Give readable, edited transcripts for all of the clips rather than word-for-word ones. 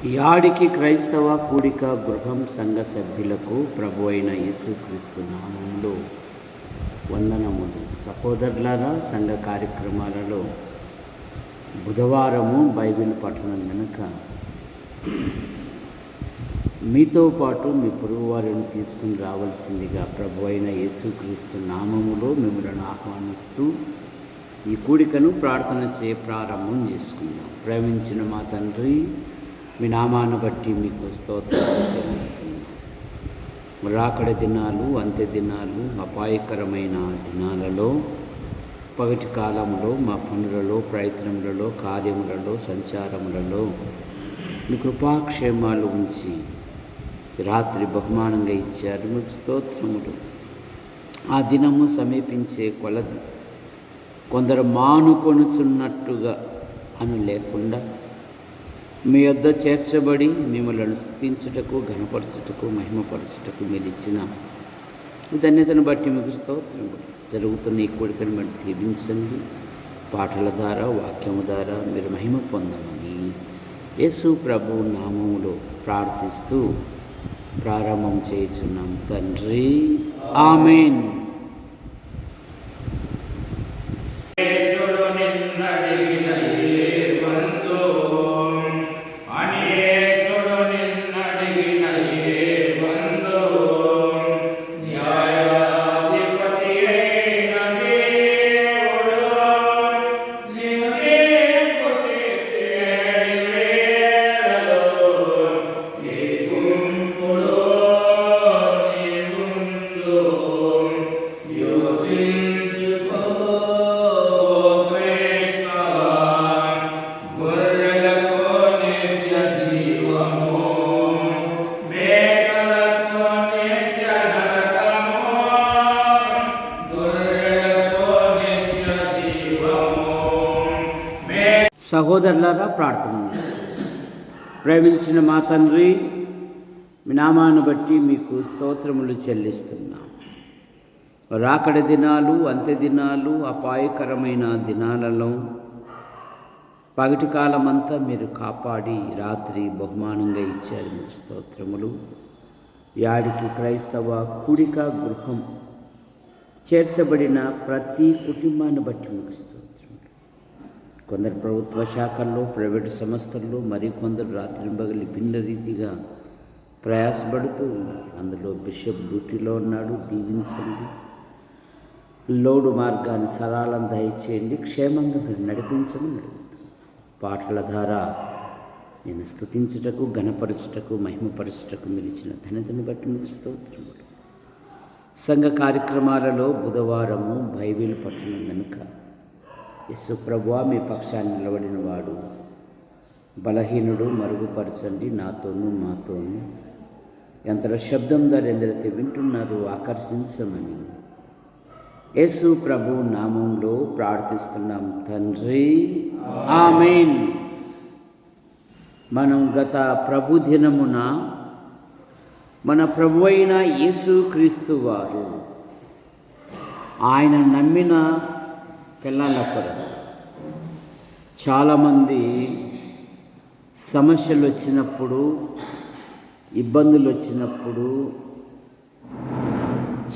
యాడికి క్రైస్తవ కూడిక గృహం సంఘ సభ్యులకు ప్రభు అయిన యేసుక్రీస్తు నామములో వందనములు. సహోదరులారా, సంఘ కార్యక్రమాలలో బుధవారము బైబిల్ పఠనం కనుక మీతో పాటు మీ పొరుగువారిని తీసుకుని రావాల్సిందిగా ప్రభు అయిన యేసుక్రీస్తు నామములో మిమ్మల్ని ఆహ్వానిస్తూ ఈ కూడికను ప్రార్థన ప్రారంభం చేసుకుందాం. ప్రేమించిన మా తండ్రి, మీ నామాన్ని బట్టి మీకు స్తోత్రాలు చెల్లిస్తున్నాం. రాకడ దినాలు, అంత్య దినాలు, అపాయకరమైన దినాలలో, పగటి కాలంలో మా పనులలో, ప్రయత్నములలో, కార్యములలో, సంచారములలో మీ కృపాక్షేమాలు ఉంచి రాత్రి బహుమానంగా ఇచ్చారు. మీకు స్తోత్రములు. ఆ దినము సమీపించే కొలది కొందరు మానుకొనుచున్నట్టుగా అని లేకుండా మీ వద్ద చేర్చబడి మిమ్మల్ని స్తుతించుటకు, ఘనపరచుటకు, మహిమపరచుటకు మీరు ఇచ్చిన ధన్యతను బట్టి మీకు స్తోత్రములు. జరుగుతున్న ఈ కోరికను బట్టి దీవించండి. పాటల ద్వారా, వాక్యము ద్వారా మీరు మహిమ పొందమని యేసు ప్రభు నామములో ప్రార్థిస్తూ ప్రారంభం చేయుచున్నాం తండ్రి, ఆమేన్. సహోదరులారా, ప్రార్థన చేస్తాం. ప్రేమించిన మా తండ్రి, మీ నామాన్ని బట్టి మీకు స్తోత్రములు చెల్లిస్తున్నాం. రాకడ దినాలు, అంత్య దినాలు, అపాయకరమైన దినాలలో పగటి కాలమంతా మీరు కాపాడి రాత్రి బహుమానంగా ఇచ్చారు. మీకు స్తోత్రములు. యాడికి క్రైస్తవ కూడిక గృహం చేర్చబడిన ప్రతి కుటుంబాన్ని బట్టి మీకు స్తోత్రములు. కొందరు ప్రభుత్వ శాఖల్లో, ప్రైవేటు సంస్థల్లో, మరికొందరు రాత్రింబగలి భిన్న రీతిగా ప్రయాసపడుతూ ఉన్నారు. అందులో బిషప్ డ్యూటీలో ఉన్నాడు. దీవించండి. లోడు మార్గాన్ని సరళం దయచేయండి. క్షేమంగా మీరు నడిపించని అడుగుతున్నాను. పాటల ద్వారా నేను స్తుతించుటకు, ఘనపరచుటకు, మహిమపరచుటకు మీరు ఇచ్చిన ధన్యతను బట్టి మీకు స్తోత్రములు. సంఘ కార్యక్రమాలలో బుధవారము బైబిల్ పఠనం కనుక యేసు ప్రభువా, మీ పక్షాన్ని నిలబడిన వాడు బలహీనుడు మరుగుపరచండి. నాతోనూ మాతోనూ ఎంతలో శబ్దం ద్వారా ఎందరైతే వింటున్నారు ఆకర్షించమని యేసు ప్రభు నామంలో ప్రార్థిస్తున్నాం తండ్రి, ఆమేన్. మనం గత ప్రభు దినమున మన ప్రభు అయిన యేసుక్రీస్తు వారు ఆయన నమ్మిన పిల్లల కొరకు చాలామంది సమస్యలు వచ్చినప్పుడు, ఇబ్బందులు వచ్చినప్పుడు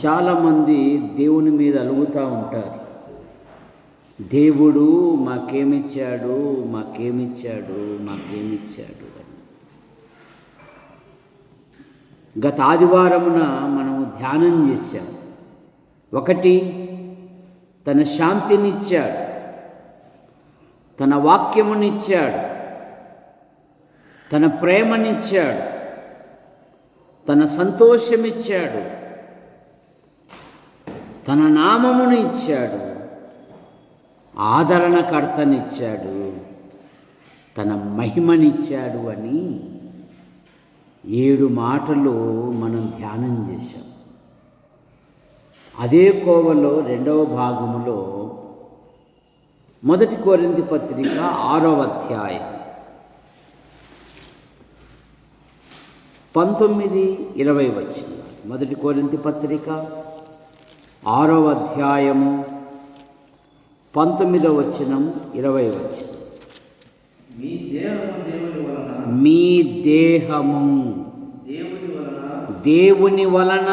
చాలామంది దేవుని మీద అలుగుతూ ఉంటారు. దేవుడు మాకేమిచ్చాడు, మాకేమిచ్చాడు, మాకేమిచ్చాడు అని. గత ఆదివారమున మనము ధ్యానం చేశాం. ఒకటి, తన శాంతినిచ్చాడు, తన వాక్యమునిచ్చాడు, తన ప్రేమనిచ్చాడు, తన సంతోషమిచ్చాడు, తన నామమును ఇచ్చాడు, ఆదరణకర్తనిచ్చాడు, తన మహిమనిచ్చాడు అని 7 మాటలు మనం ధ్యానం చేశాం. అదే కోవలో 2వ భాగములో 1 కొరింథీ పత్రిక 6వ అధ్యాయం 19-20 వచనం. 1 కొరింథీ పత్రిక 6వ అధ్యాయము 19వ వచనం 20వ వచనం. మీ దేహము దేవుని వలన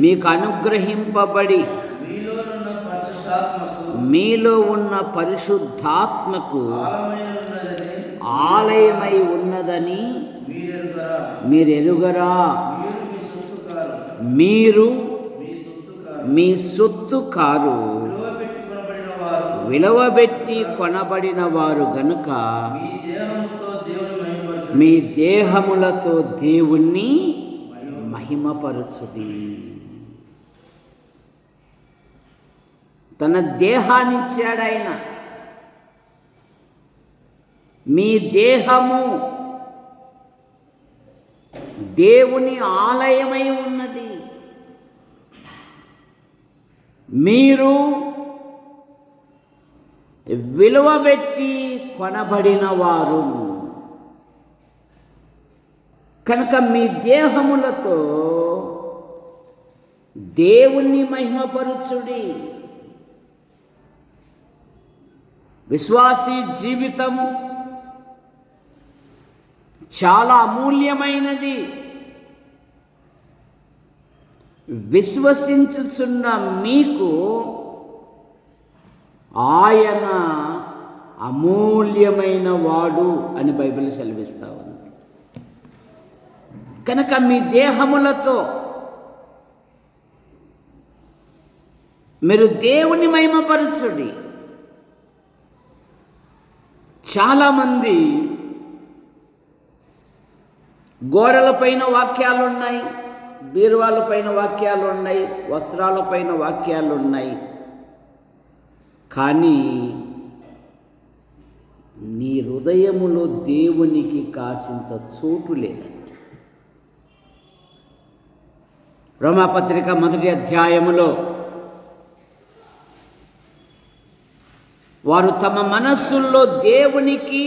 మీకు అనుగ్రహింపబడి మీలో ఉన్న పరిశుద్ధాత్మకు ఆలయమై ఉన్నదని మీరు ఎరుగరా? మీరు మీ సొత్తు కారు, విలువబెట్టి కొనబడిన వారు గనుక మీ దేహములతో దేవుణ్ణి మహిమపరచుడి. తన దేహాన్ని ఇచ్చాడు ఆయన. మీ దేహము దేవుని ఆలయమై ఉన్నది. మీరు విలువబెట్టి కొనబడిన వారు కనుక మీ దేహములతో దేవుణ్ణి మహిమపరచుడి. విశ్వాసీ జీవితం చాలా అమూల్యమైనది. విశ్వసించుచున్న మీకు ఆయన అమూల్యమైన వాడు అని బైబిల్ సెలవిస్తా ఉంది. కనుక మీ దేహములతో మీరు దేవుని మహిమపరచుడి. చాలామంది గోడలపైన వాక్యాలు ఉన్నాయి, బీరువాలపైన వాక్యాలు ఉన్నాయి, వస్త్రాలపైన వాక్యాలు ఉన్నాయి. కానీ నీ హృదయములో దేవునికి కాసింత చోటు లేదండి. రోమాపత్రిక 1వ అధ్యాయములో వారు తమ మనస్సుల్లో దేవునికి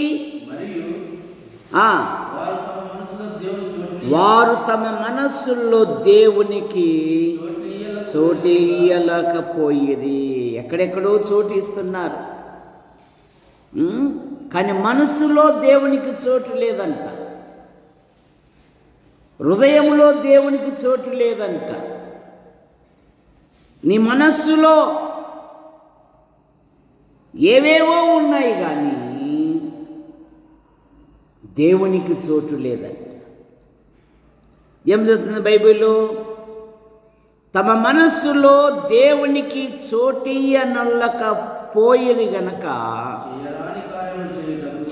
చోటు ఇయ్యలేకపోయిరి. ఎక్కడెక్కడో చోటు ఇస్తున్నారు, కానీ మనస్సులో దేవునికి చోటు లేదంట. హృదయంలో దేవునికి చోటు లేదంట. నీ మనస్సులో ఏవేవో ఉన్నాయి కానీ దేవునికి చోటు లేదంట. ఏం చెప్తుంది బైబిల్లో? తమ మనస్సులో దేవునికి చోటియ్యనొల్లకపోయిరి గనక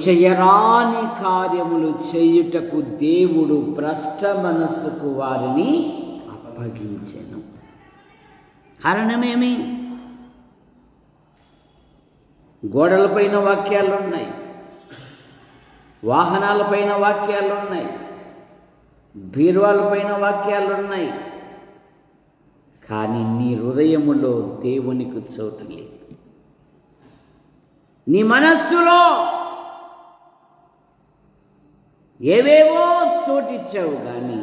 చేయరాని కార్యములు చేయుటకు దేవుడు భ్రష్ట మనస్సుకు వారిని అప్పగించెను. కారణమేమి? గోడలపైన వాక్యాలు ఉన్నాయి, వాహనాలపైన వాక్యాలు ఉన్నాయి, బీరువాలపైన వాక్యాలు ఉన్నాయి, కానీ నీ హృదయములో దేవునికి చోటు లేదు. నీ మనస్సులో ఏవేవో చోటిచ్చావు కానీ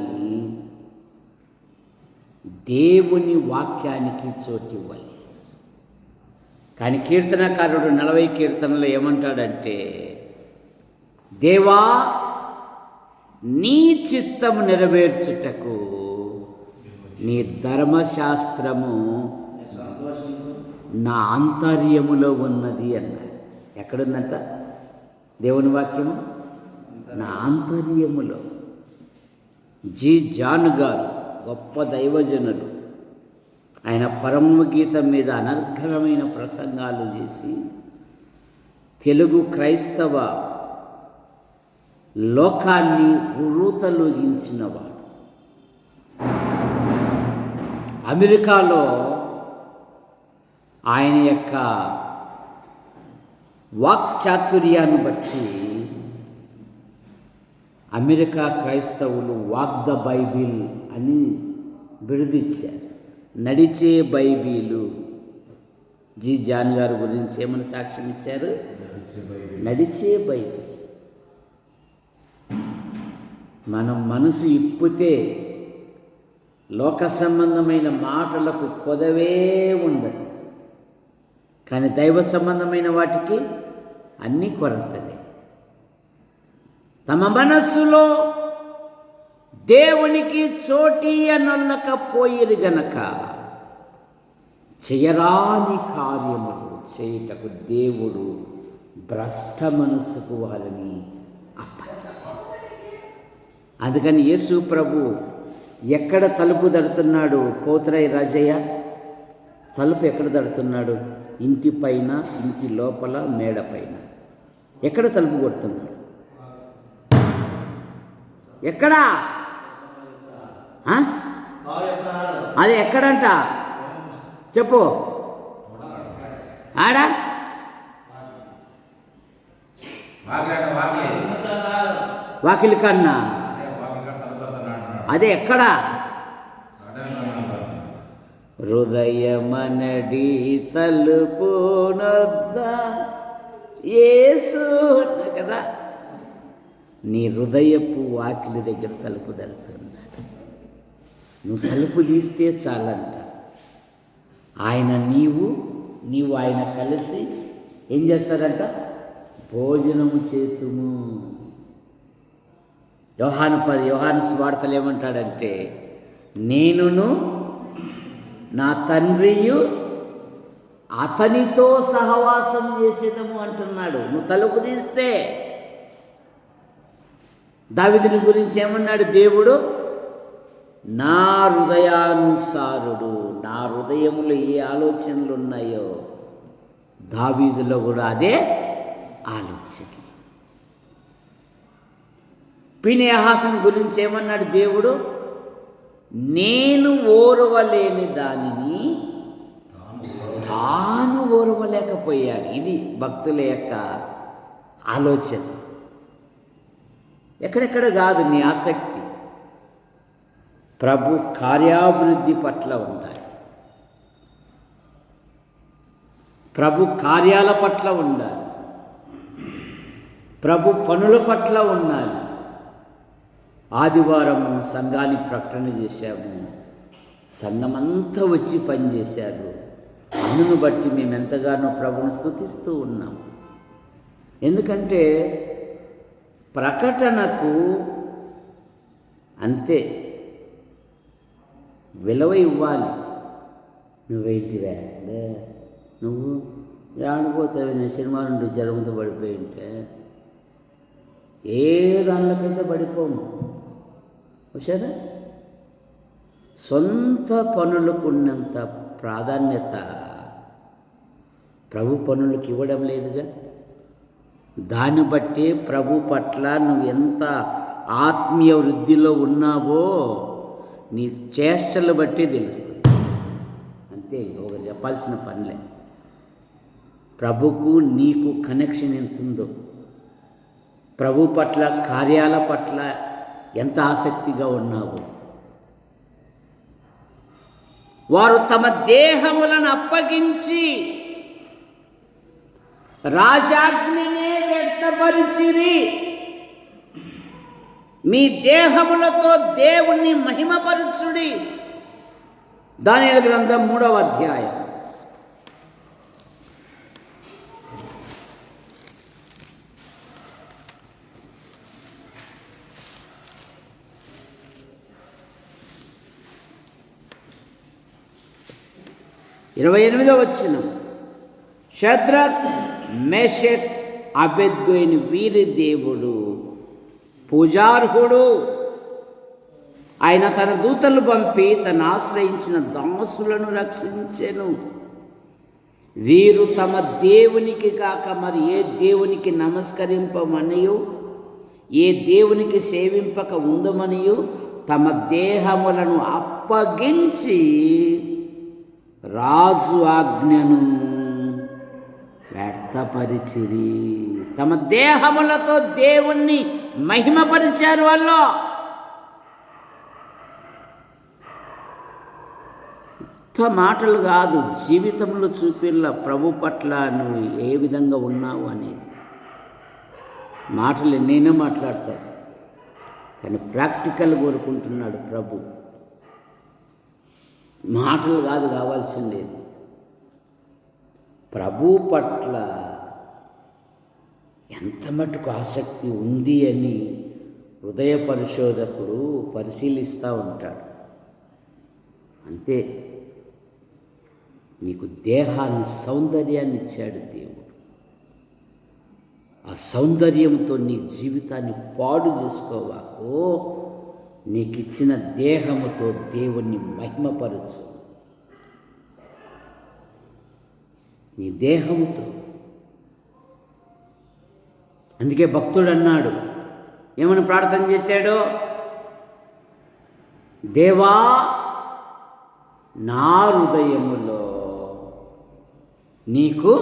దేవుని వాక్యానికి చోటు ఇవ్వాలి. కానీ కీర్తనకారుడు 40 కీర్తనలో ఏమంటాడంటే, దేవా నీ చిత్తము నెరవేర్చుటకు నీ ధర్మశాస్త్రము నా ఆంతర్యములో ఉన్నది అన్నాడు. ఎక్కడుందంట దేవుని వాక్యము? నా ఆంతర్యములో. జి. జాన్ గారు గొప్ప దైవజనులు. ఆయన పరమగీత మీద అనర్ఘలమైన ప్రసంగాలు చేసి తెలుగు క్రైస్తవ లోకాన్ని ఉర్రూతలూగించినవాడు. అమెరికాలో ఆయన యొక్క వాక్చాతుర్యాన్ని బట్టి అమెరికా క్రైస్తవులు వాక్ ద బైబిల్ అని బిరుదిచ్చారు. నడిచే బైబిలు. జి. జాన్ గారి గురించి ఏమని సాక్ష్యం ఇచ్చారు? నడిచే బైబిల్. మనం మనసు ఇప్పితే లోక సంబంధమైన మాటలకు కొదవే ఉండదు, కానీ దైవ సంబంధమైన వాటికి అన్నీ కొరతలే. తమ మనస్సులో దేవునికి చోటీయనొల్లకపోయిరు గనక చేయరాని కార్యములు చేయుటకు దేవుడు భ్రష్ట మనస్సుకు వారిని అప్పగించాడు. అందుకని యేసు ప్రభు ఎక్కడ తలుపు తడుతున్నాడు? పోతురాయి రాజయ్య తలుపు ఎక్కడ తడుతున్నాడు? ఇంటి పైన, ఇంటి లోపల, మేడ పైన. ఎక్కడ తలుపు కొడుతున్నాడు? ఎక్కడా? అది ఎక్కడంట చెప్పు. ఆడా వాకిలి కన్నా అదే ఎక్కడా? హృదయమనడి తలుపు నొద్ద యేసు కదా. నీ హృదయపు వాకిలి దగ్గర తలుపు తడుతున్నాడు. నువ్వు తలుపు తీస్తే చాలంట. ఆయన నీవు ఆయన కలిసి ఏం చేస్తారంట? భోజనము చేతుము. యోహాను సువార్తలు ఏమంటాడంటే, నేనును నా తండ్రియు అతనితో సహవాసం చేసేదము అంటున్నాడు. నువ్వు తలుపు తీస్తే. దావీదుని గురించి ఏమన్నాడు దేవుడు? నా హృదయానుసారుడు. నా హృదయంలో ఏ ఆలోచనలు ఉన్నాయో దావీదులో కూడా అదే ఆలోచన. ఫీనెహాసుని గురించి ఏమన్నాడు దేవుడు? నేను ఓర్వలేని దానిని తాను ఓర్వలేకపోయాడు. ఇది భక్తుల యొక్క ఆలోచన. ఎక్కడెక్కడ కాదు నీ ఆసక్తి. ప్రభు కార్యాభివృద్ధి పట్ల ఉండాలి. ప్రభు కార్యాల పట్ల ఉండాలి. ప్రభు పనుల పట్ల ఉండాలి. ఆదివారము సంఘానికి ప్రకటన చేశాము. సంఘమంతా వచ్చి పనిచేశారు. అందును బట్టి మేము ఎంతగానో ప్రభుని స్తుతిస్తూ ఉన్నాం. ఎందుకంటే ప్రకటనకు అంతే విలువ ఇవ్వాలి. నువ్వేంటివే నువ్వు ఆడిపోతావు. నేను సినిమా నుండి జ్వరంతో పడిపోయి ఉంటే ఏ దానిలోకైతే పడిపోము. వచ్చారా? సొంత పనులకు ఉన్నంత ప్రాధాన్యత ప్రభు పనులకు ఇవ్వడం లేదుగా. దాన్ని బట్టి ప్రభు పట్ల నువ్వు ఎంత ఆత్మీయ వృద్ధిలో ఉన్నావో నీ చేష్టలు బట్టి తెలుస్తుంది. అంతే, ఒకరు చెప్పాల్సిన పనిలే. ప్రభుకు నీకు కనెక్షన్ ఎంత ఉందో, ప్రభు పట్ల కార్యాల పట్ల ఎంత ఆసక్తిగా ఉన్నావో. వారు తమ దేహములను అప్పగించి రాజాజ్ఞనే వ్యక్తపరిచిరి. మీ దేహములతో దేవుణ్ణి మహిమపరచుడి. దానియేలు గ్రంథం 3వ అధ్యాయం. ఇరవై 28వ వచనం. షద్రక్, మేషక్, అబేద్గోయిన వీరి దేవుడు పూజార్హుడు. ఆయన తన దూతలు పంపి తను ఆశ్రయించిన దాసులను రక్షించెను. వీరు తమ దేవునికి కాక మరి ఏ దేవునికి నమస్కరింపమనియు ఏ దేవునికి సేవింపక ఉందమనియు తమ దేహములను అప్పగించి రాజు ఆజ్ఞను వ్యర్థపరిచిరి. తమ దేహములతో దేవుణ్ణి మహిమపరిచారు. వాళ్ళు ఇంత మాటలు కాదు, జీవితంలో చూపిల్ల ప్రభు పట్ల నువ్వు ఏ విధంగా ఉన్నావు అనేది. మాటలు ఎన్నైనా మాట్లాడతారు, కానీ ప్రాక్టికల్ కోరుకుంటున్నాడు ప్రభు. మాటలు కాదు కావాల్సిందేది, ప్రభు పట్ల ఎంత మటుకు ఆసక్తి ఉంది అని హృదయ పరిశోధకుడు పరిశీలిస్తూ ఉంటాడు. అంతే, నీకు దేహాన్ని, సౌందర్యాన్ని ఇచ్చాడు దేవుడు. ఆ సౌందర్యంతో నీ జీవితాన్ని పాడు చేసుకోవాకు. నీకు ఇచ్చిన దేహముతో దేవుణ్ణి మహిమపరచు. నీ దేహముతో. అందుకే భక్తుడు అన్నాడు, ఏమని ప్రార్థన చేశాడు? దేవా, నా హృదయములో నీకు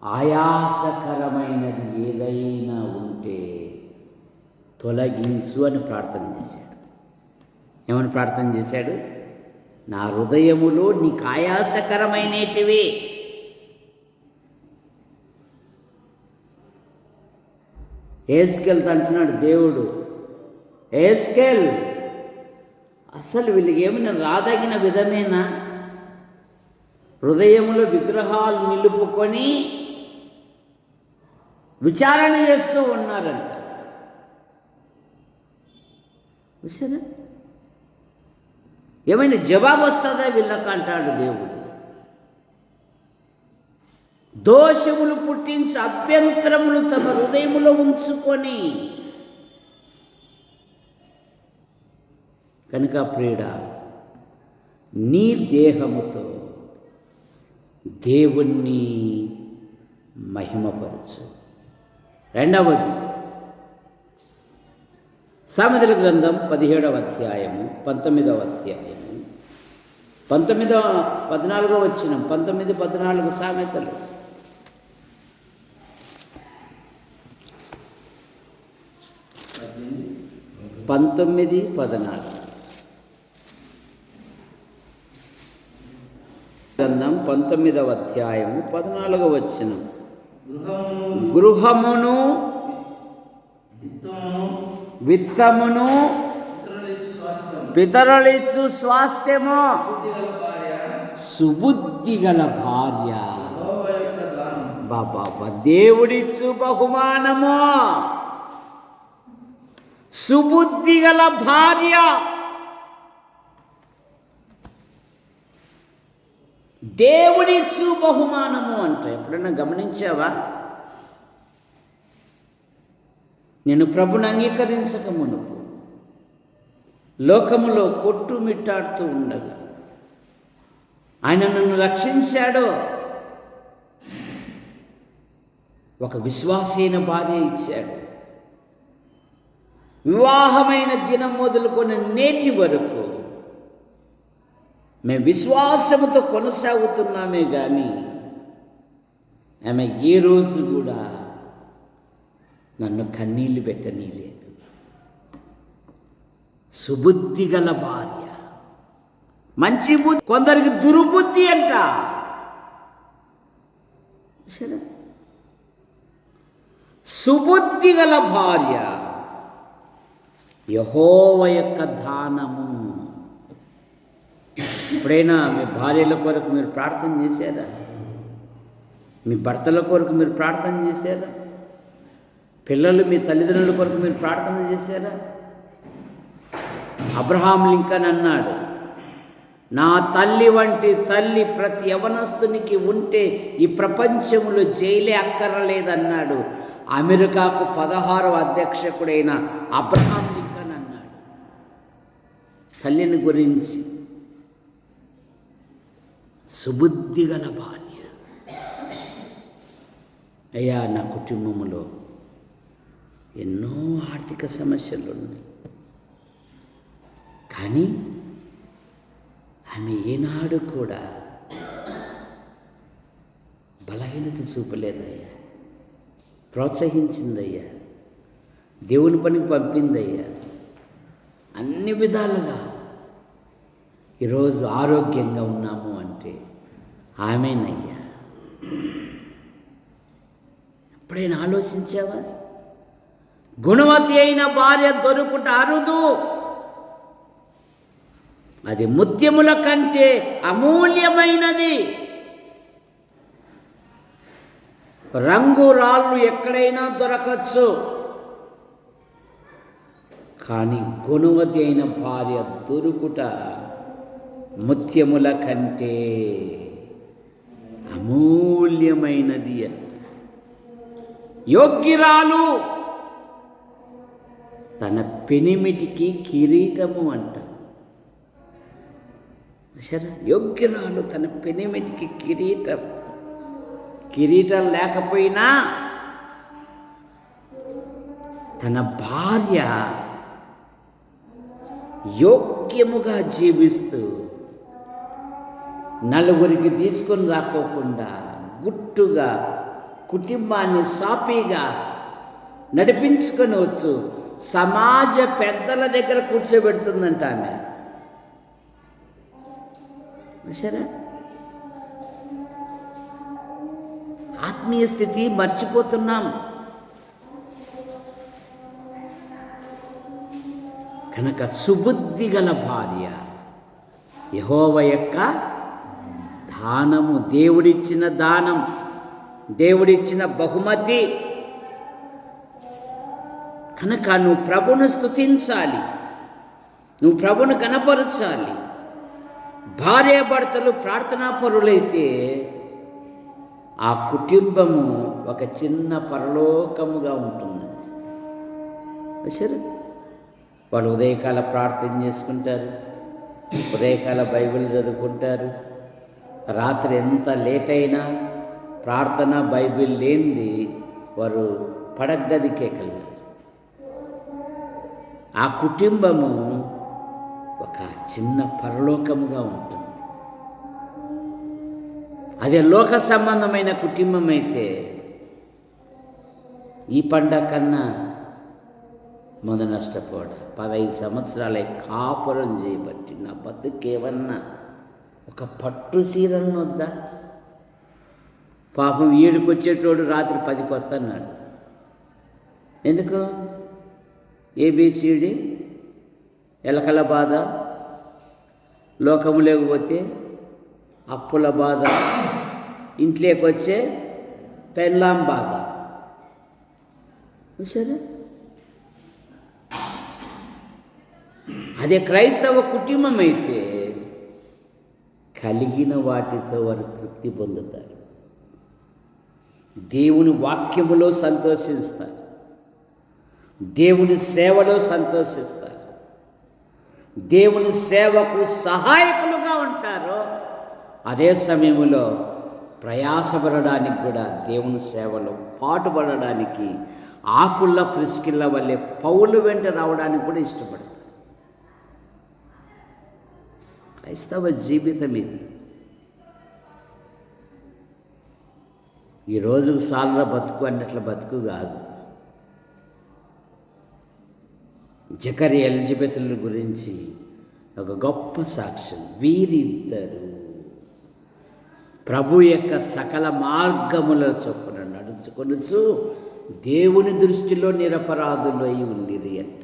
ఆయాసకరమైనది ఏదైనా ఉంటే తొలగించు అని ప్రార్థన చేశాడు. ఏమని ప్రార్థన చేశాడు? నా హృదయములో నీకు ఆయాసకరమైనటివి, ఏస్కెల్తో అంటున్నాడు దేవుడు, ఏస్కెల్, అసలు వీళ్ళకి ఏమైనా రాదగిన విధమేనా? హృదయములో విగ్రహాలు నిలుపుకొని విచారణ చేస్తూ ఉన్నారంట. చూసారా? ఏమైనా జవాబు వస్తుందా వీళ్ళకి అంటాడు దేవుడు. దోషములు పుట్టించి అభ్యంతరములు తమ హృదయములో ఉంచుకొని. కనుక ప్రియుడా, నీ దేహముతో దేవుణ్ణి మహిమపరచు. రెండవది, సామెతల గ్రంథం 17వ అధ్యాయము 19వ అధ్యాయము 14వ వచనం, 19-14 సామెతలు. 19-14 గ్రంథం 19వ అధ్యాయము 14వ వచనం. గృహమును విత్తమును పితరులిచ్చు స్వాస్థ్యము, సుబుద్ధి గల భార్య బాబా దేవుడిచ్చు బహుమానము. సుబుద్ధి గల భార్య, దేవుడిచ్చు బహుమానము అంటే ఎప్పుడన్నా గమనించావా? నేను ప్రభుని అంగీకరించక మునుపు లోకములో కొట్టుమిట్టాడుతూ ఉండగా ఆయన నన్ను రక్షించాడు. ఒక విశ్వాసైన భార్య ఇచ్చాడు. వివాహమైన దినం మొదలుకొని నేటి వరకు మేము విశ్వాసముతో కొనసాగుతున్నామే కానీ ఆమె ఏ రోజు కూడా నన్ను కన్నీళ్ళు పెట్టనీలేదు. సుబుద్ధి గల భార్య, మంచి బుద్ధి, కొందరికి దుర్బుద్ధి అంట. సుబుద్ధి గల భార్య యెహోవా యొక్క దానము. ఎప్పుడైనా మీ భార్యల కొరకు మీరు ప్రార్థన చేశారా? మీ భర్తల కొరకు మీరు ప్రార్థన చేశారా? పిల్లలు మీ తల్లిదండ్రుల కొరకు మీరు ప్రార్థన చేశారా? అబ్రహాం లింకన్ అన్నాడు, నా తల్లి వంటి తల్లి ప్రతి యవనస్తునికి ఉంటే ఈ ప్రపంచంలో జైలే అక్కర్లేదన్నాడు. అమెరికాకు 16వ అధ్యక్షకుడైన అబ్రహాం లింకన్ అన్నాడు తల్లిని గురించి. సుబుద్ధి గల భార్య. అయ్యా, నా కుటుంబంలో ఎన్నో ఆర్థిక సమస్యలు ఉన్నాయి, కానీ ఆమె ఏనాడు కూడా బలహీనత చూపలేదయ్యా, ప్రోత్సహించిందయ్యా, దేవుని పనికి పంపిందయ్యా. అన్ని విధాలుగా ఈరోజు ఆరోగ్యంగా ఉన్నాము అంటే ఆమెనయ్యా. ఎప్పుడైనా ఆలోచించావా? గుణవతి అయిన భార్య దొరుకుట అరుదు. అది ముత్యముల కంటే అమూల్యమైనది. రంగు రాళ్ళు ఎక్కడైనా దొరకచ్చు, కానీ గుణవతి అయిన భార్య దొరుకుట ముత్యముల కంటే అమూల్యమైనది. యోగ్యురాలు తన పెనిమిటికి కిరీటము అంట. సరే, యోగ్యురాలు తన పెనిమిటికి కిరీటం లేకపోయినా తన భార్య యోగ్యముగా జీవిస్తూ నలుగురికి తీసుకొని రాకోకుండా గుట్టుగా కుటుంబాన్ని సాఫీగా నడిపించుకొని వచ్చు సమాజ పెద్దల దగ్గర కూర్చోబెడుతుందంట ఆమె. సరే, ఆత్మీయ స్థితి మర్చిపోతున్నాం. కనుక సుబుద్ధి గల భార్య యెహోవా యొక్క దానము, దేవుడిచ్చిన దానం, దేవుడిచ్చిన బహుమతి. కనుక నువ్వు ప్రభును స్తుతించాలి, నువ్వు ప్రభును కనపరచాలి. భార్యాభర్తలు ప్రార్థనాపరులైతే ఆ కుటుంబము ఒక చిన్న పరలోకముగా ఉంటుంది. సరే, వాళ్ళు ఉదయకాల ప్రార్థన చేసుకుంటారు, ఉదయకాల బైబిల్ చదువుకుంటారు. రాత్రి ఎంత లేట్ అయినా ప్రార్థన బైబిల్ లేనిది వారు పడగదికే కలిగారు. ఆ కుటుంబము ఒక చిన్న పరలోకముగా ఉంటుంది. అదే లోక సంబంధమైన కుటుంబం అయితే ఈ పండగ కన్నా మొదలు నష్టపోవడం. 15 సంవత్సరాలే కాపురం చేయబట్టి నా బతుకేమన్నా ఒక పట్టు చీరను వద్దా? పాపం వీడికి వచ్చేటోడు రాత్రి 10కి వస్తున్నాడు. ఎందుకు? ఏబిసిడి ఎలకల బాధ, లోకము లేకపోతే అప్పుల బాధ, ఇంట్లోకి వచ్చే పెళ్ళాం బాధ. సరే, అదే క్రైస్తవ కుటుంబం అయితే కలిగిన వాటితో వారు తృప్తి పొందుతారు. దేవుని వాక్యములో సంతోషిస్తారు, దేవుని సేవలో సంతోషిస్తారు, దేవుని సేవకు సహాయకులుగా ఉంటారు. అదే సమయంలో ప్రయాసపడడానికి కూడా, దేవుని సేవలో పాటుపడడానికి ఆకుల్ల ప్రిస్కిల్ల వల్లే పౌలు వెంట రావడానికి కూడా ఇష్టపడతారు. క్రైస్తవ జీవితం ఇది. ఈ రోజుకు సాలరా బతుకు అన్నట్ల బతుకు కాదు. జకరియా ఎలిజబెతుల గురించి ఒక గొప్ప సాక్ష్యం. వీరిద్దరూ ప్రభు యొక్క సకల మార్గముల చొప్పున నడుచుకొనుచు దేవుని దృష్టిలో నిరపరాధులై ఉండిరి అంట.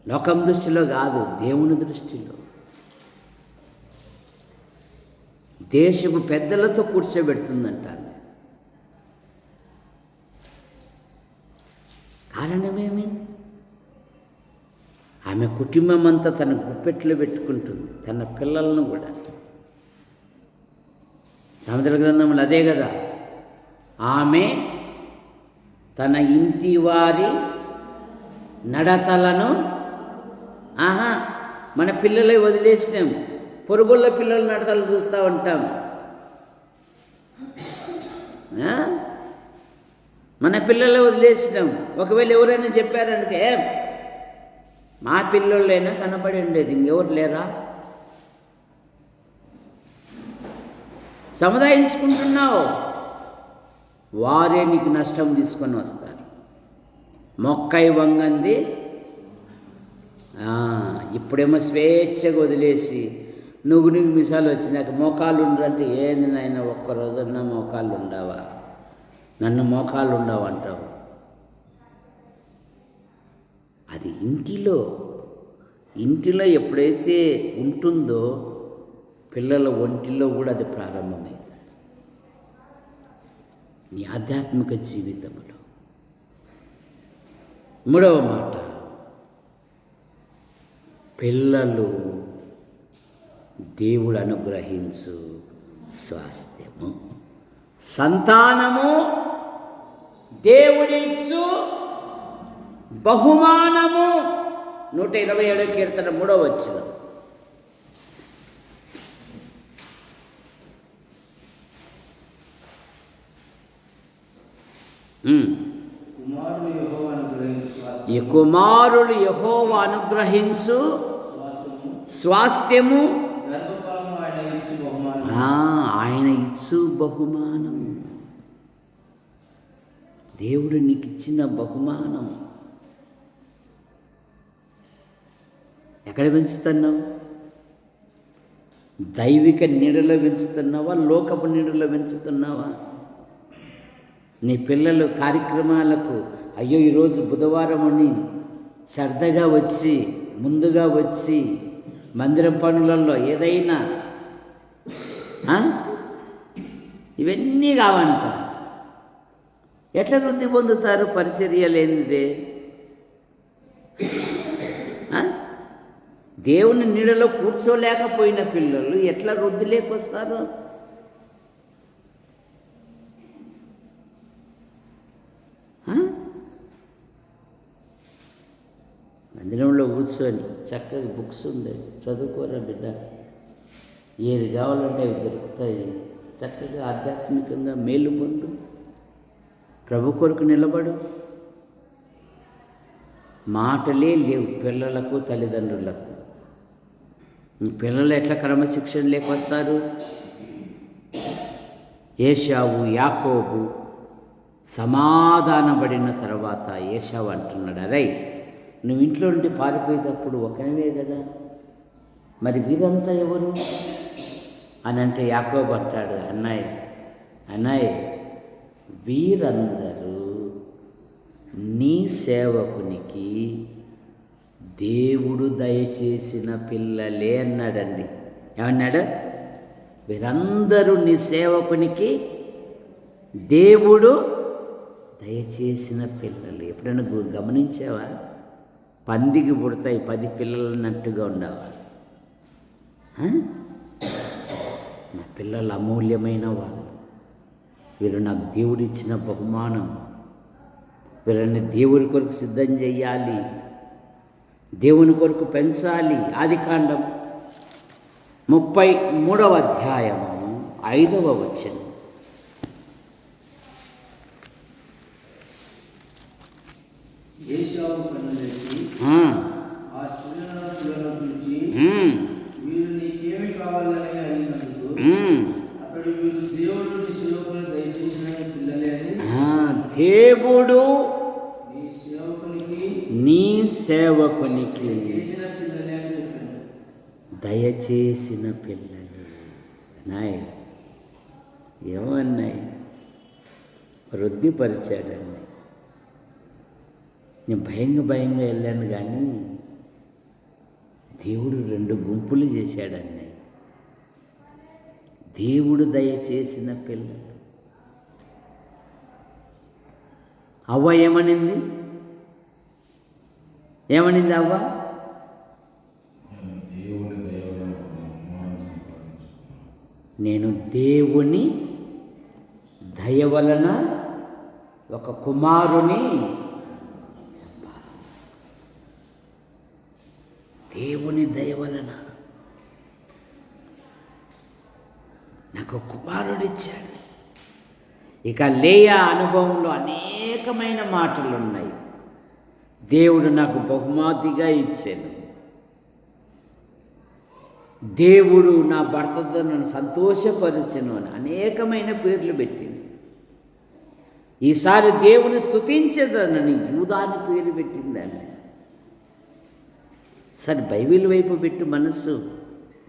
లోకం దృష్టిలో కాదు, దేవుని దృష్టిలో. దేశపు పెద్దలతో కూర్చోబెడుతుందంట. కారణమేమి? ఆమె కుటుంబం అంతా తన గుప్పెట్లో పెట్టుకుంటుంది, తన పిల్లలను కూడా. సామెతల గ్రంథంలో అదే కదా, ఆమె తన ఇంటి వారి నడతలను మన పిల్లలే వదిలేసినాం, పొరుగుళ్ళ పిల్లల నడతలు చూస్తూ ఉంటాం. మన పిల్లలే వదిలేసినాం. ఒకవేళ ఎవరైనా చెప్పారంటే మా పిల్లలైనా కనపడి ఉండేది, ఇంకెవరు లేరా? సముదాయించుకుంటున్నావు, వారే నీకు నష్టం తీసుకొని వస్తారు. మొక్కై వంగంది ఇప్పుడేమో స్వేచ్ఛగా వదిలేసి నువ్వు మిసాలు వచ్చినాక మోకాళ్ళు ఉండరంటే ఏంది నాయన, ఒక్కరోజన్నా మోకాళ్ళు ఉండవా? నన్ను మోకాళ్ళు ఉండవు అంటావు. అది ఇంటిలో ఎప్పుడైతే ఉంటుందో పిల్లల ఒంటిలో కూడా అది ప్రారంభమైంది. నీ ఆధ్యాత్మిక జీవితంలో. మూడవ మాట, పిల్లలు దేవుడు అనుగ్రహించు స్వాస్థ్యము. సంతానము దేవుడిచ్చు బహుమానము. 127 కీర్తన 3వ వచనం. ఈ కుమారులు యెహోవా అనుగ్రహించు స్వాస్థ్యము, ఆయన ఇచ్చు బహుమానం. దేవుడు నీకు ఇచ్చిన బహుమానం. ఎక్కడ పెంచుతున్నావు? దైవిక నీడలో పెంచుతున్నావా, లోకపు నీడలో పెంచుతున్నావా? నీ పిల్లలు కార్యక్రమాలకు అయ్యో ఈరోజు బుధవారం అని సరదాగా వచ్చి ముందుగా వచ్చి మందిరం పనులలో ఏదైనా ఇవన్నీ కావంట. ఎట్లా వృద్ధి పొందుతారు? పరిచర్య లేనిదే. దేవుని నీడలో కూర్చోలేకపోయిన పిల్లలు ఎట్లా వృద్ధి లేకొస్తారు? మందిరంలో కూర్చొని చక్కగా బుక్స్ ఉంది, చదువుకోరా బిడ్డ, ఏది కావాలంటే అవి దొరుకుతాయి. చక్కగా ఆధ్యాత్మికంగా మేలు పొందు, ప్రభు కొరకు నిలబడు. మాటలే లేవు పిల్లలకు, తల్లిదండ్రులకు. పిల్లలు ఎట్లా క్రమశిక్షణ లేకొస్తారు? ఏశావు యాకోబు సమాధానపడిన తర్వాత ఏశావు అంటున్నాడు, అరే నువ్వు ఇంట్లో నుండి పారిపోయేటప్పుడు ఒకనివే కదా, మరి వీరంతా ఎవరు అని అంటే యాకోబు అంటాడు, అన్నయ్య వీరందరూ నీ సేవకునికి దేవుడు దయచేసిన పిల్లలే అన్నాడండి. ఏమన్నాడు? వీరందరూ నీ సేవకునికి దేవుడు దయచేసిన పిల్లలు. ఎప్పుడైనా గమనించావా? పందికి పుడతాయి 10 పిల్లలు అన్నట్టుగా ఉండవా? నా పిల్లలు అమూల్యమైన వాళ్ళు. వీరు నాకు దేవుడు ఇచ్చిన బహుమానం. వీళ్ళని దేవుని కొరకు సిద్ధం చెయ్యాలి, దేవుని కొరకు పెంచాలి. ఆదికాండం 33వ అధ్యాయము 5వ వచనం. దేవుడు నీ సేవకునికి దయచేసిన పిల్లలు. నాయ్ ఏమన్నాయి? వృద్ధిపరిచాడండి. నేను భయంగా వెళ్ళాను, కానీ దేవుడు 2 గుంపులు చేశాడన్నాయి. దేవుడు దయచేసిన పిల్లలు. అవ్వ ఏమనింది అవ్వ? నేను దేవుని దయ వలన ఒక కుమారుని సంపాదించు. దేవుని దయ వలన నాకు కుమారుడిచ్చాడు. ఇక లేయా అనుభవంలో అనేకమైన మాటలు ఉన్నాయి. దేవుడు నాకు బహుమతిగా ఇచ్చాను, దేవుడు నా భర్తతో నన్ను సంతోషపరచను అని అనేకమైన పేర్లు పెట్టింది. ఈసారి దేవుని స్తుతించదనని యూదాని పేరు పెట్టిందండి. సరే బైబిల్ వైపు పెట్టు మనస్సు,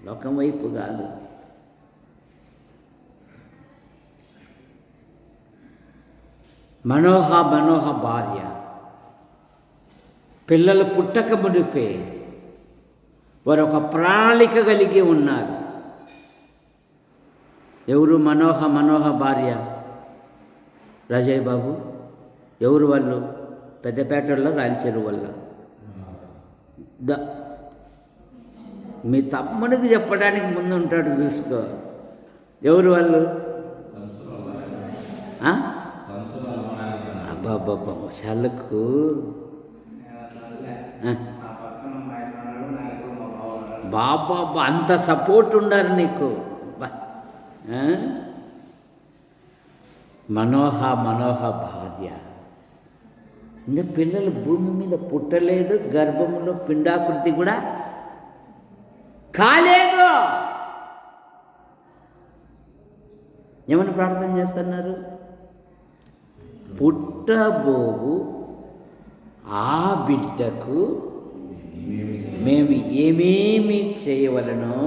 లోకం వైపు కాదు. మనోహ భార్య పిల్లలు పుట్టక మునిపే వారు ఒక ప్రణాళిక కలిగి ఉన్నారు. ఎవరు? మనోహ భార్య. రాజయ్య బాబు ఎవరు వాళ్ళు? పెద్దపేటల్లో రాయలచెరువు వల్ల మీ తమ్ముడికి చెప్పడానికి ముందు ఉంటాడు, చూసుకో. ఎవరు వాళ్ళు? అబ్బాబ్బాబ్బా చల్లకు బాబా, అంత సపోర్ట్ ఉండాలి నీకు. మనోహ భార్య. ఇంకా పిల్లలు భూమి మీద పుట్టలేదు, గర్భంలో పిండాకృతి కూడా కాలేదు. ఏమని ప్రార్థన చేస్తున్నారు? పుట్టబోవు ఆ బిడ్డకు మేము ఏమేమి చేయవలనో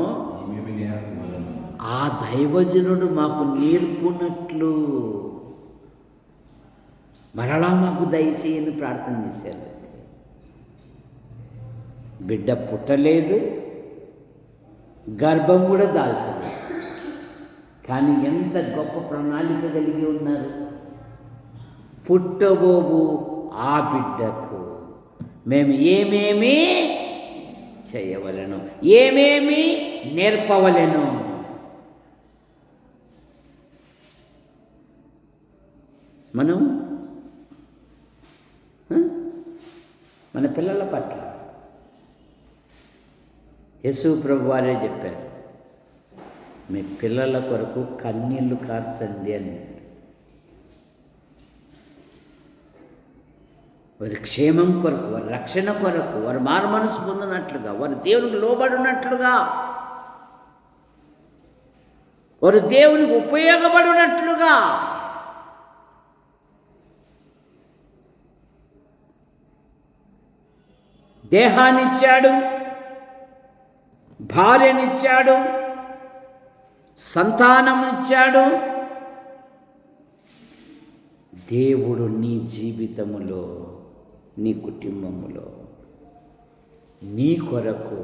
ఆ దైవజనుడు మాకు నేర్పునట్లు మరలా మాకు దయచేయని ప్రార్థన చేశారు. బిడ్డ పుట్టలేదు, గర్భం కూడా దాల్చలేదు, కానీ ఎంత గొప్ప ప్రణాళిక కలిగి ఉన్నారు. పుట్టబోవు ఆ బిడ్డకు మేము ఏమేమి చేయవలెను, ఏమేమి నేర్పవలెను. మనం మన పిల్లల పట్ల యేసు ప్రభు వారే చెప్పారు, మీ పిల్లల కొరకు కన్నీళ్లు కార్చండి అని. వారి క్షేమం కొరకు, వారి రక్షణ కొరకు, వారు మారు మనసు పొందినట్లుగా, వారు దేవునికి లోబడినట్లుగా, వారు దేవునికి ఉపయోగపడినట్లుగా దేహాన్నిచ్చాడు, భార్యనిచ్చాడు, సంతానమునిచ్చాడు. దేవుడు నీ జీవితములో, నీ కుటుంబములో, నీ కొరకు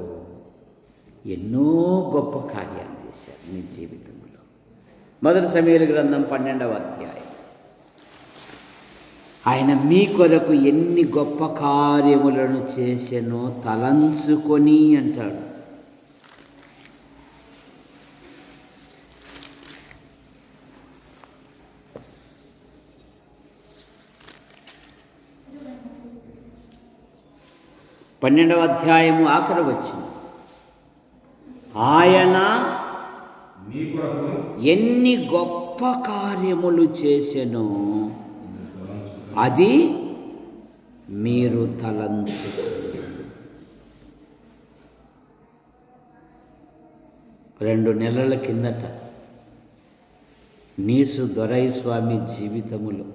ఎన్నో గొప్ప కార్యాలు చేశాడు నీ జీవితంలో. మొదటి సమూయేలు గ్రంథం 12వ అధ్యాయం. ఆయన మీ కొరకు ఎన్ని గొప్ప కార్యములను చేసెనో తలంచుకొని అంటాడు. పన్నెండవ అధ్యాయము ఆఖరి వచ్చింది. ఆయన ఎన్ని గొప్ప కార్యములు చేసెనో అది మీరు తలంచుకోండి. 2 నెలల కిందట నీసు దొరై స్వామి జీవితములో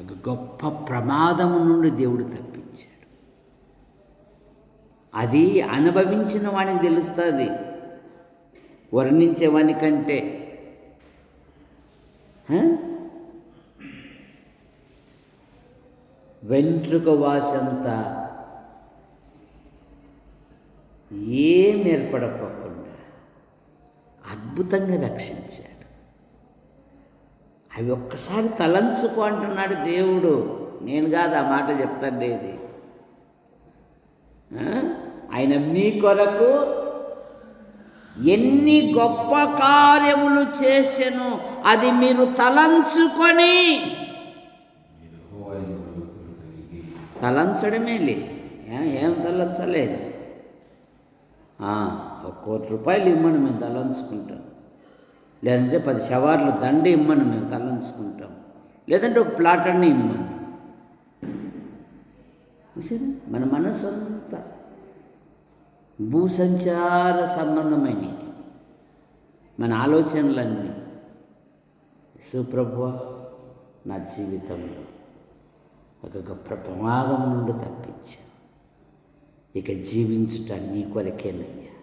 ఒక గొప్ప ప్రమాదము నుండి దేవుడు తప్పించాడు. అది అనుభవించిన వానికి తెలుస్తుంది, వర్ణించేవాని కంటే. వెంట్రుక వాసంతా ఏం ఏర్పడకుండా అద్భుతంగా రక్షించాడు. అవి ఒక్కసారి తలంచుకో అంటున్నాడు దేవుడు. నేను కాదు ఆ మాట చెప్తాండేది. ఆయన మీ కొరకు ఎన్ని గొప్ప కార్యములు చేసెను అది మీరు తలంచుకొని. తలంచడమే లేదు, ఏం తలంచలేదు. 1 కోటి రూపాయలు ఇమ్మని మేము తలంచుకుంటాం, లేదంటే 10 శవార్లు దండ ఇమ్మని మేము తలంచుకుంటాం, లేదంటే ఒక ప్లాట్ అన్నీ ఇమ్మని. చూసారా, మన మనసు అంతా భూసంచార సంబంధమైనవి, మన ఆలోచనలన్నీ. సుప్రభువా, నా జీవితంలో ఒక గొప్ప ప్రమాదం నుండి తప్పించా, ఇక జీవించుట నీ కొరకేనయ్యా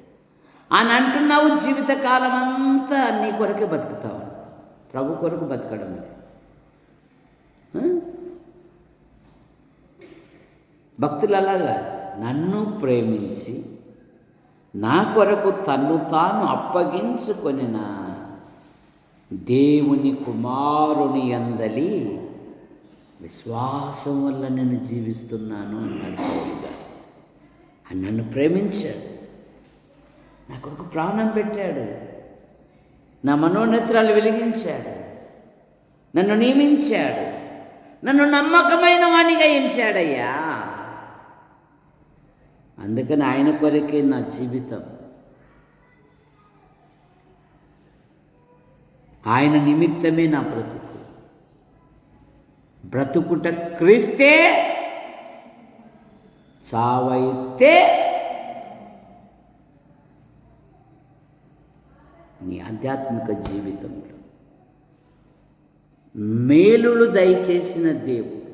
అని అంటున్నావు. జీవితకాలం అంతా నీ కొరకే బతుకుతావు, ప్రభు కొరకు బతకడం లేదు. భక్తులు అలాగా నన్ను ప్రేమించి నా కొరకు తన్ను తాను అప్పగించుకొనిన దేవుని కుమారుని యందలి విశ్వాసం వల్ల నేను జీవిస్తున్నాను అన్నాడు పౌలు గారు. ఆయన నన్ను ప్రేమించాడు, నా కొరకు ప్రాణం పెట్టాడు, నా మనోనేత్రాలు వెలిగించాడు, నన్ను నియమించాడు, నన్ను నమ్మకమైన వాణిగా ఎంచాడయ్యా. అందుకని ఆయన కొరకే నా జీవితం, ఆయన నిమిత్తమే నా బ్రతుకు. బ్రతుకుట క్రీస్తే, చావైతే నీ ఆధ్యాత్మిక జీవితంలో మేలులు దయచేసిన దేవుడు.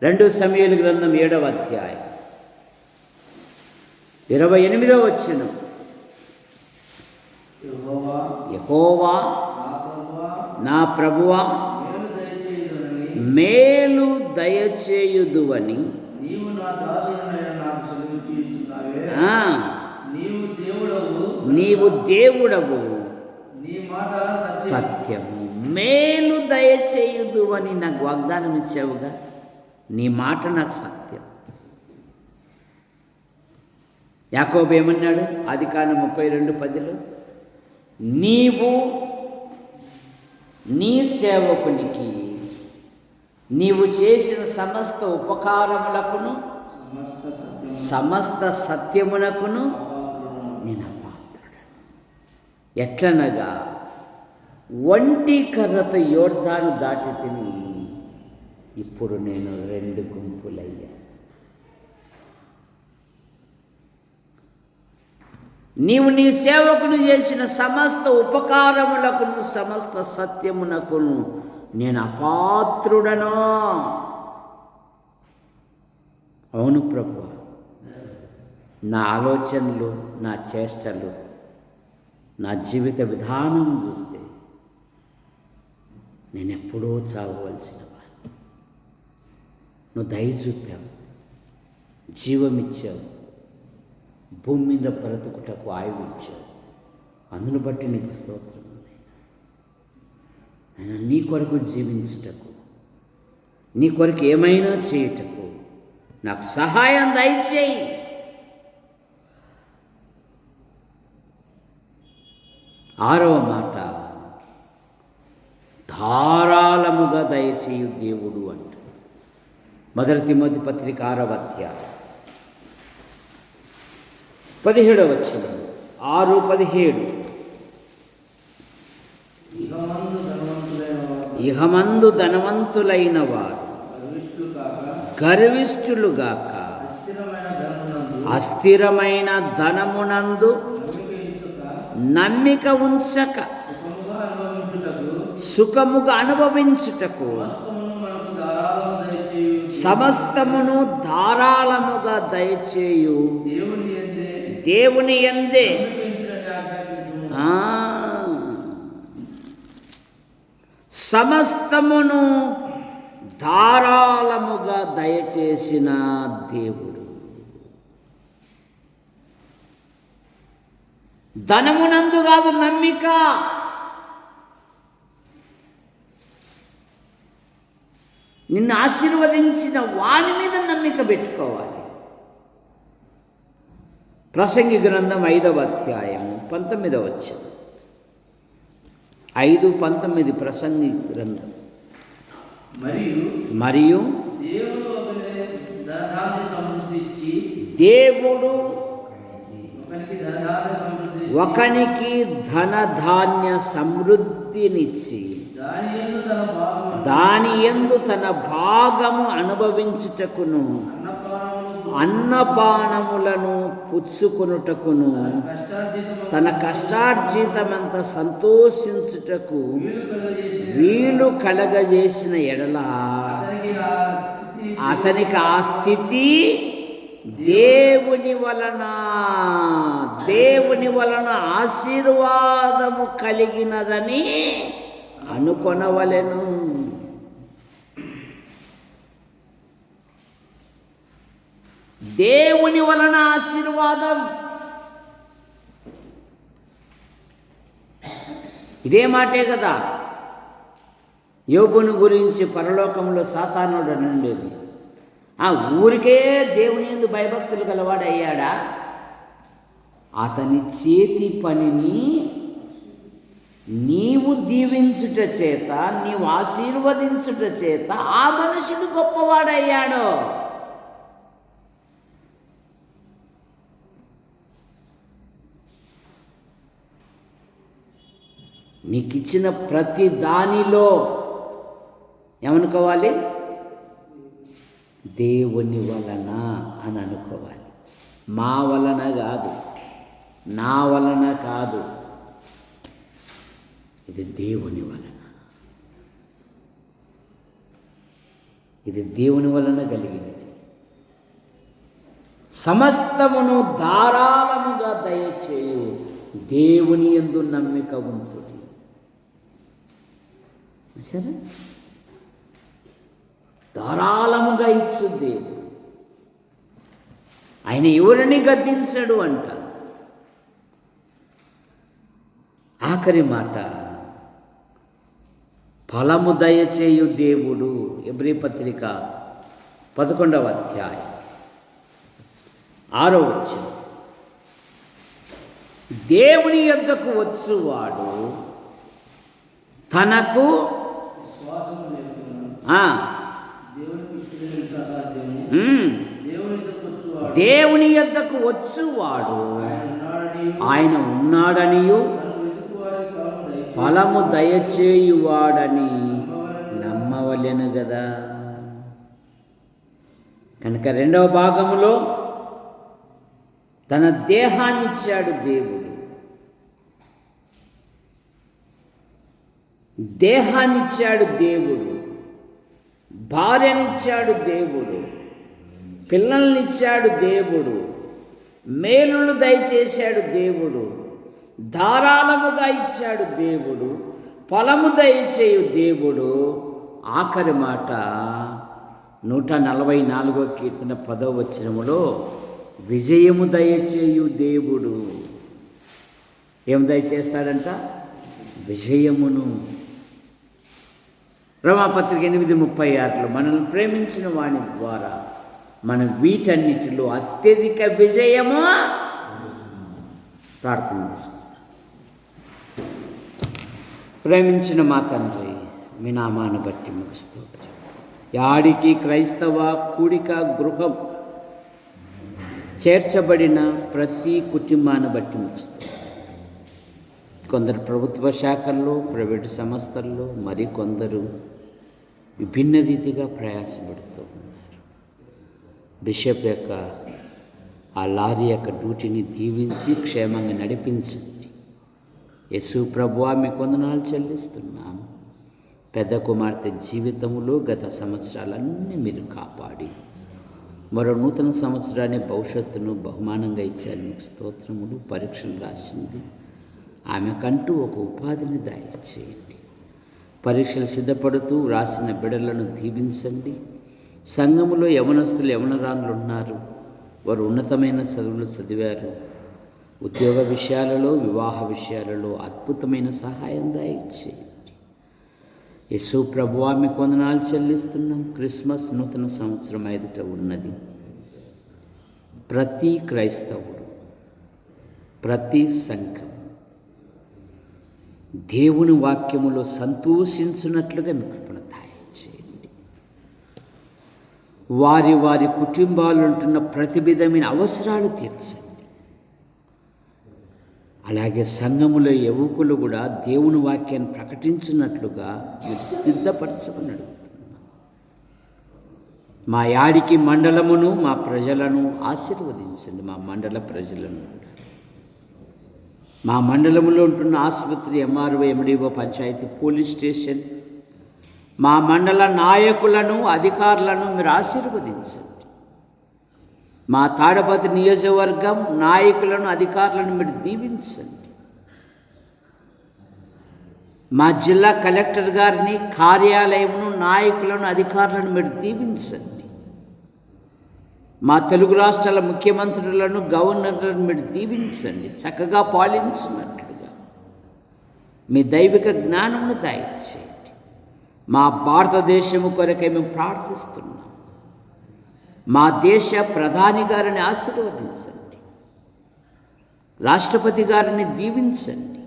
2 సమూయేలు గ్రంథం 7వ అధ్యాయం 28వ వచనం. యెహోవా నా ప్రభువా మేలు దయచేయుదువని నీవు దేవుడవు, సత్యము. మేలు దయచేయుదువని నాకు వాగ్దానం ఇచ్చావుగా, నీ మాట నాకు సత్యం. యాకోబు ఏమన్నాడు? ఆదికాండం 32:10, నీవు నీ సేవకునికి నీవు చేసిన సమస్త ఉపకారములకును సమస్త సత్యమునకును నేను అపాత్రుడను. ఎట్లనగా ఒంటి కర్రతో యోర్దాను దాటి తిని ఇప్పుడు నేను 2 గుంపులయ్యా. నీవు నీ సేవకును చేసిన సమస్త ఉపకారములకును సమస్త సత్యమునకును నేను అపాత్రుడను. అవును ప్రభువా, నా ఆలోచనలు, నా చేష్టలు, నా జీవిత విధానం చూస్తే నేను ఎప్పుడో చావవలసిన వాడిని. నువ్వు దయ చూపావు, జీవమిచ్చావు, భూమి మీద బ్రతుకుటకు ఆయువు ఇచ్చావు. అందును బట్టి నీకు స్తోత్రం. ఆయన నీ కొరకు జీవించుటకు, నీ కొరకు ఏమైనా చేయుటకు నాకు సహాయం దయచేయి. ఆరవ మాట, ధారాళముగా దయచేయు దేవుడు అంట. 1 తిమోతి పత్రిక 6వ అధ్యాయం 17వ వచనం. 6:17, ఇహమందు ధనవంతులైన వారు గర్విష్ఠులుగాక అస్థిరమైన ధనమునందు నమ్మిక ఉంచక సుఖముగా అనుభవించుటకు సమస్తమును ధారాళముగా దయచేయు దేవుని యందే సమస్తమును ధారాళముగా దయచేసిన దేవుడు. ధనమునందు కాదు నమ్మిక. నిన్ను ఆశీర్వదించిన వాని మీద నమ్మిక పెట్టుకోవాలి. ప్రసంగి గ్రంథం 5వ అధ్యాయం 19వ వచనం. 5:19 ప్రసంగి గ్రంథం. మరియు దేవుడు ఒకనికి ధనధాన్య సమృద్ధినిచ్చి దాని యందు తన భాగము అనుభవించుటకును అన్నపానములను పుచ్చుకొనుటకును తన కష్టార్జితమంత సంతోషించుటకు వీలు కలగజేసిన ఎడల అతనికి ఆ స్థితి దేవుని వలన ఆశీర్వాదము కలిగినదని అనుకొనవలెను. దేవుని వలన ఆశీర్వాదం. ఇదే మాటే కదా యోబును గురించి పరలోకంలో సాతానుడు నుండేది. ఊరికే దేవుని యందు భయభక్తులు గలవాడయ్యాడా? అతని చేతి పనిని నీవు దీవించుట చేత, నీవు ఆశీర్వదించుట చేత ఆ మనుషుడు గొప్పవాడయ్యాడు. నీకు ఇచ్చిన ప్రతి దానిలో ఏమనుకోవాలి? దేవుని వలన అని అనుకోవాలి. మా వలన కాదు, నా వలన కాదు, ఇది దేవుని వలన. ఇది దేవుని వలన కలిగినది. సమస్తమును ధారాళముగా దయచేయు దేవుని యందు నమ్మిక ఉంచుడి. సరే, ధారాళముగా ఇచ్చు దేవుడు. ఆయన ఎవరిని గద్దించడు అంట. ఆఖరి మాట, ఫలము దయచేయు దేవుడు. ఎబ్రీ పత్రిక 11వ అధ్యాయం 6వ వచనం. దేవుని యొద్దకు వచ్చువాడు తనకు దేవుని యొద్దకు వచ్చువాడు ఆయన ఉన్నాడనియు ఫలము దయచేయువాడని నమ్మవలెను కదా. కనుక 2వ భాగములో తన దేహాన్ని ఇచ్చాడు దేవుడు. దేహాన్నిచ్చాడు దేవుడు, భార్యనిచ్చాడు దేవుడు, పిల్లల్నిచ్చాడు దేవుడు, మేలును దయచేశాడు దేవుడు, ధారాళముగా ఇచ్చాడు దేవుడు, ఫలము దయచేయు దేవుడు. ఆఖరి మాట 144వ కీర్తన 10వ వచనములో విజయము దయచేయు దేవుడు. ఏం దయచేస్తాడంట? విజయమును. రోమాపత్రిక 8:36లో మనల్ని ప్రేమించిన వాని ద్వారా మనం వీటన్నిటిలో అత్యధిక విజయము ప్రార్థన చేసుకుంటాం. ప్రేమించిన మా తండ్రి, మీ నామాన్ని బట్టి మీకు స్తోత్రం. యాడికి క్రైస్తవ కూడిక గృహం చేర్చబడిన ప్రతి కుటుంబాన్ని బట్టి మీకు స్తోత్రం. కొందరు ప్రభుత్వ శాఖల్లో, ప్రైవేటు సంస్థల్లో, మరికొందరు విభిన్న రీతిగా ప్రయాసపడుతూ ఉన్నారు. బిషప్ యొక్క ఆ లారీ యొక్క డ్యూటీని దీవించి క్షేమంగా నడిపించండి. యేసు ప్రభువా, మీకు వందనాలు చెల్లిస్తున్నాము. పెద్ద కుమార్తె జీవితంలో గత సంవత్సరాలన్నీ మీరు కాపాడి మరో నూతన సంవత్సరాన్ని భవిష్యత్తును బహుమానంగా ఇచ్చారు. మీకు స్తోత్రములు. పరీక్షలు రాసింది, ఆమెకంటూ ఒక ఉపాధిని దయచేయండి. పరీక్షలు సిద్ధపడుతూ రాసిన బిడ్డలను దీవించండి. సంఘములో యవనస్తులు యవనరాన్లు ఉన్నారు, వారు ఉన్నతమైన చదువులు చదివారు. ఉద్యోగ విషయాలలో, వివాహ విషయాలలో అద్భుతమైన సహాయం దయచేయండి. యేసు ప్రభువా, మీకు వందనాలు చెల్లిస్తున్నాం. క్రిస్మస్ నూతన సంవత్సరం ఎదుట ఉన్నది. ప్రతి క్రైస్తవుడు, ప్రతి సంఘం దేవుని వాక్యములో సంతోషించున్నట్లుగా మీ కృపను దయచేయండి. వారి వారి కుటుంబాలు ఉంటున్న ప్రతి విధమైన అవసరాలు తీర్చండి. అలాగే సంఘములో యువకులు కూడా దేవుని వాక్యాన్ని ప్రకటించినట్లుగా మీరు సిద్ధపరచమని అడుగుతున్నాను. మా యాడికి మండలమును, మా ప్రజలను ఆశీర్వదించండి. మా మండల ప్రజలను, మా మండలంలో ఉంటున్న ఆసుపత్రి, MRO, MDO, panchayat, police station, మా మండల నాయకులను, అధికారులను మీరు ఆశీర్వదించండి. మా తాడపత్రి నియోజకవర్గం నాయకులను, అధికారులను మీరు దీవించండి. మా జిల్లా కలెక్టర్ గారిని, కార్యాలయమును, నాయకులను, అధికారులను మీరు దీవించండి. మా తెలుగు రాష్ట్రాల ముఖ్యమంత్రులను, గవర్నర్లను మీరు దీవించండి. చక్కగా పాలించినట్లుగా మీ దైవిక జ్ఞానమును దయచేయండి. మా భారతదేశము కొరకే మేము ప్రార్థిస్తున్నాం. మా దేశ ప్రధాని గారిని ఆశీర్వదించండి. రాష్ట్రపతి గారిని దీవించండి.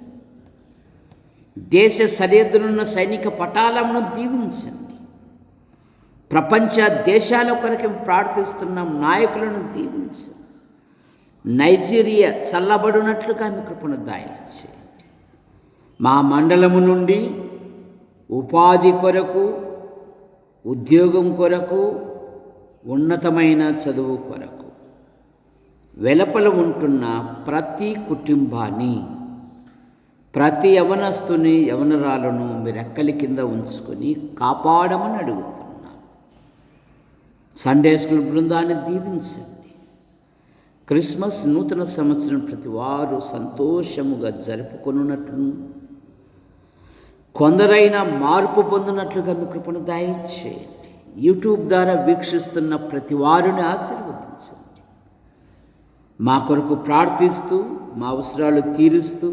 దేశ సరిహద్దులున్న సైనిక పటాలమును దీవించండి. ప్రపంచ దేశాల కొరకు ప్రార్థిస్తున్నాం. నాయకులను దీవించండి. నైజీరియా చల్లబడినట్లుగా మీ కృపను దయచేయండి. మా మండలము నుండి ఉపాధి కొరకు, ఉద్యోగం కొరకు, ఉన్నతమైన చదువు కొరకు వెలుపల ఉంటున్న ప్రతి కుటుంబాన్ని, ప్రతి యవనస్తుని, యవనరాలను మీరు రెక్కల కింద ఉంచుకొని కాపాడమని అడుగుతున్నాం. సండే స్కూల్ బృందాన్ని దీవించండి. క్రిస్మస్ నూతన సంవత్సరం ప్రతి వారు సంతోషముగా జరుపుకొనున్నట్లు, కొందరైనా మార్పు పొందినట్లుగా మీ కృపను దయచేయండి. యూట్యూబ్ ద్వారా వీక్షిస్తున్న ప్రతి వారిని ఆశీర్వదించండి. మా కొరకు ప్రార్థిస్తూ, మా అవసరాలు తీరుస్తూ,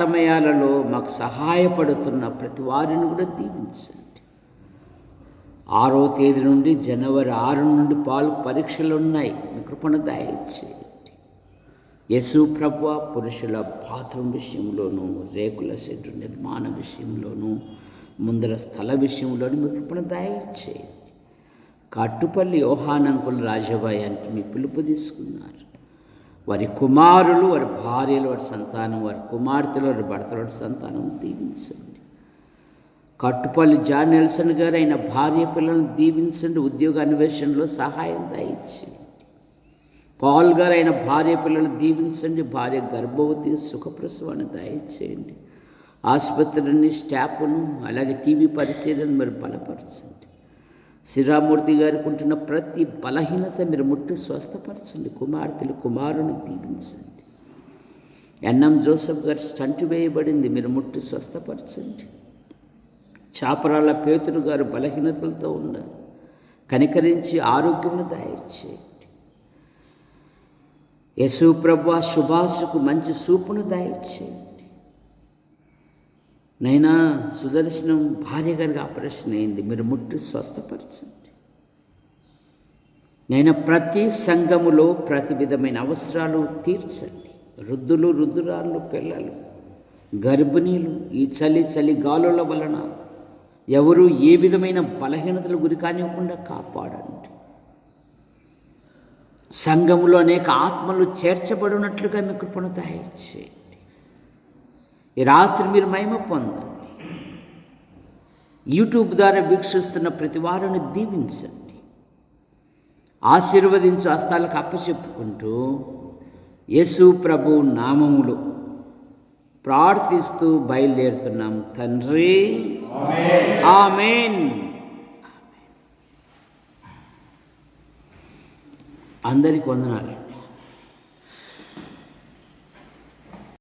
సమయాలలో మాకు సహాయపడుతున్న ప్రతి వారిని కూడా దీవించండి. 6వ తేదీ నుండి జనవరి 6 నుండి పరీక్షలు ఉన్నాయి. మీ కృపను దయచేయండి. యేసు ప్రభువా, పురుషుల బాత్రూమ్ విషయంలోనూ, రేకుల షెడ్ నిర్మాణ విషయంలోనూ, ముందర స్థల విషయంలోనూ మీ కృపను దయచేయండి. కట్టుపల్లి యోహానంకుల రాజబాయి అంటే మీ పిలుపు తీసుకున్నారు. వారి కుమారులు, వారి భార్యలు, వారి సంతానం, వారి కుమార్తెలు, వారి భర్తల, వారి సంతానం దీవించండి. కట్టుపల్లి జాన్ నెల్సన్ గారు అయిన భార్య పిల్లలను దీవించండి. ఉద్యోగ అన్వేషణలో సహాయం దయచేయండి. పాల్ గారు అయిన భార్య పిల్లలను దీవించండి. భార్య గర్భవతి సుఖప్రసవాన్ని దయచేయండి. ఆసుపత్రిని, స్టాఫ్ను, అలాగే టీవీ పరిచర్యను మీరు బలపరచండి. శ్రీరామూర్తి గారికి ఉంటున్న ప్రతి బలహీనత మీరు ముట్టి స్వస్థపరచండి. కుమార్తెలు, కుమారుని దీవించండి. ఎన్ఎం జోసెఫ్ గారు స్టంట్ వేయబడింది, మీరు ముట్టి స్వస్థపరచండి. చాపరాల పేతురు గారు బలహీనతలతో ఉన్నారు, కనికరించి ఆరోగ్యమును దయచేయండి. యేసు ప్రభువా, సుభాషకు మంచి సూపును దయచేయండి. నైనా సుదర్శనం భార్య గారికి ఆపరేషన్ అయింది, మీరు ముట్టి స్వస్థపరచండి. నైనా ప్రతి సంఘములో ప్రతి విధమైన అవసరాలు తీర్చండి. వృద్ధులు, వృద్ధురాళ్ళు, పిల్లలు, గర్భిణీలు ఈ చలి గాలుల వలన ఎవరు ఏ విధమైన బలహీనతలు గురి కానివ్వకుండా కాపాడండి. సంఘములో అనేక ఆత్మలు చేర్చబడినట్లుగా మీ కృపను దయచేయండి. ఈ రాత్రి మీరు మహిమ పొందండి. యూట్యూబ్ ద్వారా వీక్షిస్తున్న ప్రతి వారిని దీవించండి. ఆశీర్వదించు హస్తాలకు అప్పచెప్పుకుంటూ యేసు ప్రభు నామములో ప్రార్థిస్తూ బయలుదేరుతున్నాం తండ్రి. ఆమేన్. అందరికి వందనాలండి.